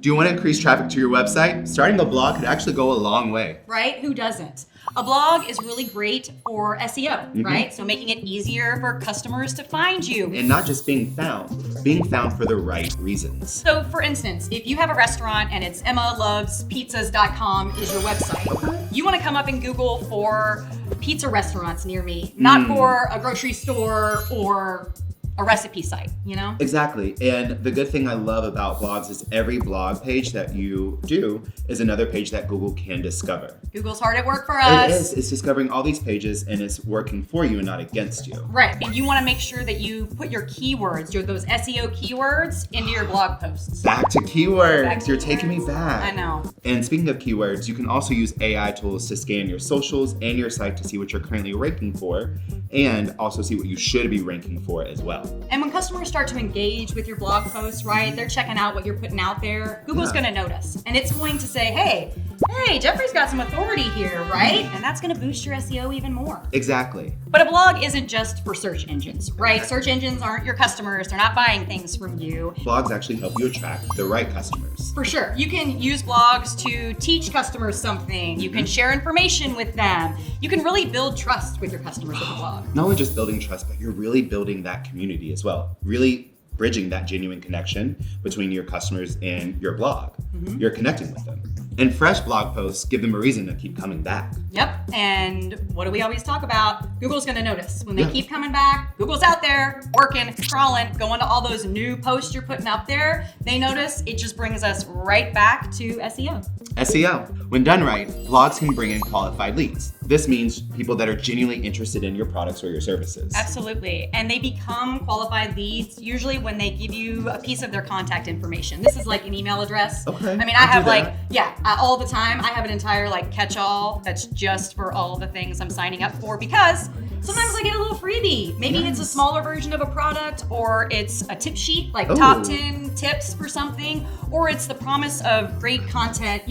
Do you want to increase traffic to your website? Starting a blog could actually go a long way. Right? Who doesn't? A blog is really great for SEO, right? So making it easier for customers to find you. And not just being found for the right reasons. So for instance, if you have a restaurant and it's EmmaLovesPizzas.com is your website, you want to come up in Google for pizza restaurants near me, not for a grocery store or a recipe site, you know? Exactly. And the good thing I love about blogs is every blog page that you do is another page that Google can discover. Google's hard at work for us. It is. It's discovering all these pages and it's working for you and not against you. Right. And you want to make sure that you put your keywords, those SEO keywords into your blog posts. Back to keywords. You're taking me back. I know. And speaking of keywords, you can also use AI tools to scan your socials and your site to see what you're currently ranking for and also see what you should be ranking for as well. And when customers start to engage with your blog posts, right, they're checking out what you're putting out there, Google's going to notice. And it's going to say, hey, Jeffrey's got some authority here, right? And that's going to boost your SEO even more. Exactly. But a blog isn't just for search engines, right? Search engines aren't your customers. They're not buying things from you. Blogs actually help you attract the right customers. For sure. You can use blogs to teach customers something. You can share information with them. You can really build trust with your customers with a blog. Not only just building trust, but you're really building that community as well. Really bridging that genuine connection between your customers and your blog. You're connecting with them. And fresh blog posts give them a reason to keep coming back. Yep. And what do we always talk about? Google's going to notice. When they keep coming back, Google's out there working, crawling, going to all those new posts you're putting up there. They notice. It just brings us right back to SEO. SEO. When done right, blogs can bring in qualified leads. This means people that are genuinely interested in your products or your services. Absolutely. And they become qualified leads usually when they give you a piece of their contact information. This is like an email address. Okay. I mean, I have all the time, I have an entire catch-all that's just for all the things I'm signing up for because sometimes I get a little freebie. Maybe it's a smaller version of a product or it's a tip sheet, top 10 tips for something, or it's the promise of great content,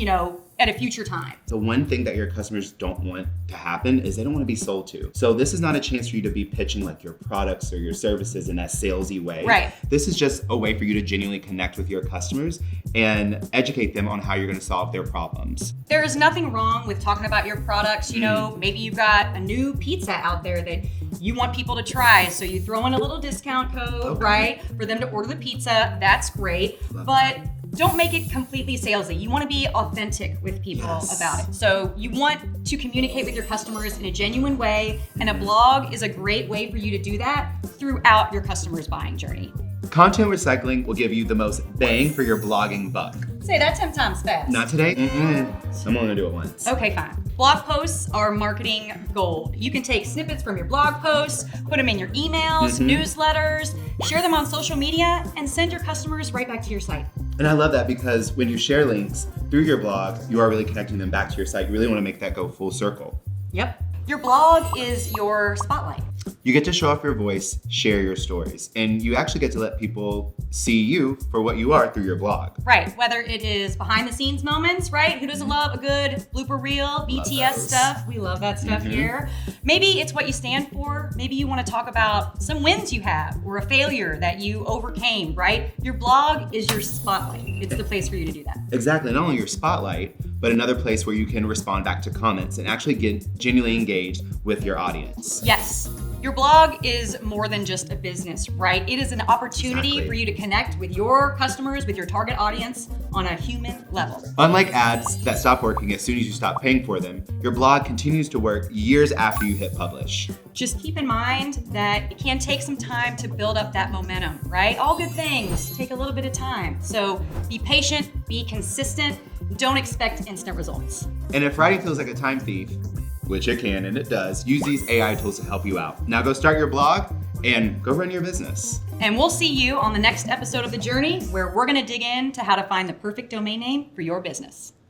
at a future time. The one thing that your customers don't want to happen is they don't want to be sold to. So this is not a chance for you to be pitching your products or your services in that salesy way. Right. This is just a way for you to genuinely connect with your customers and educate them on how you're going to solve their problems. There is nothing wrong with talking about your products. Maybe you've got a new pizza out there that you want people to try. So you throw in a little discount code, right, for them to order the pizza. That's great. But don't make it completely salesy. You want to be authentic with people about it. So you want to communicate with your customers in a genuine way, and a blog is a great way for you to do that throughout your customer's buying journey. Content recycling will give you the most bang for your blogging buck. Say that 10 times fast. Not today? I'm only gonna do it once. Okay, fine. Blog posts are marketing gold. You can take snippets from your blog posts, put them in your emails, newsletters, share them on social media, and send your customers right back to your site. And I love that because when you share links through your blog, you are really connecting them back to your site. You really want to make that go full circle. Yep. Your blog is your spotlight. You get to show off your voice, share your stories, and you actually get to let people see you for what you are through your blog. Right, whether it is behind the scenes moments, right? Who doesn't love a good blooper reel, BTS stuff? We love that stuff here. Maybe it's what you stand for. Maybe you want to talk about some wins you have or a failure that you overcame, right? Your blog is your spotlight. It's the place for you to do that. Exactly, not only your spotlight, but another place where you can respond back to comments and actually get genuinely engaged with your audience. Yes. Your blog is more than just a business, right? It is an opportunity for you to connect with your customers, with your target audience on a human level. Unlike ads that stop working as soon as you stop paying for them, your blog continues to work years after you hit publish. Just keep in mind that it can take some time to build up that momentum, right? All good things take a little bit of time. So be patient, be consistent, don't expect instant results. And if writing feels like a time thief, which it can and it does, use these AI tools to help you out. Now go start your blog and go run your business. And we'll see you on the next episode of The Journey, where we're gonna dig into how to find the perfect domain name for your business.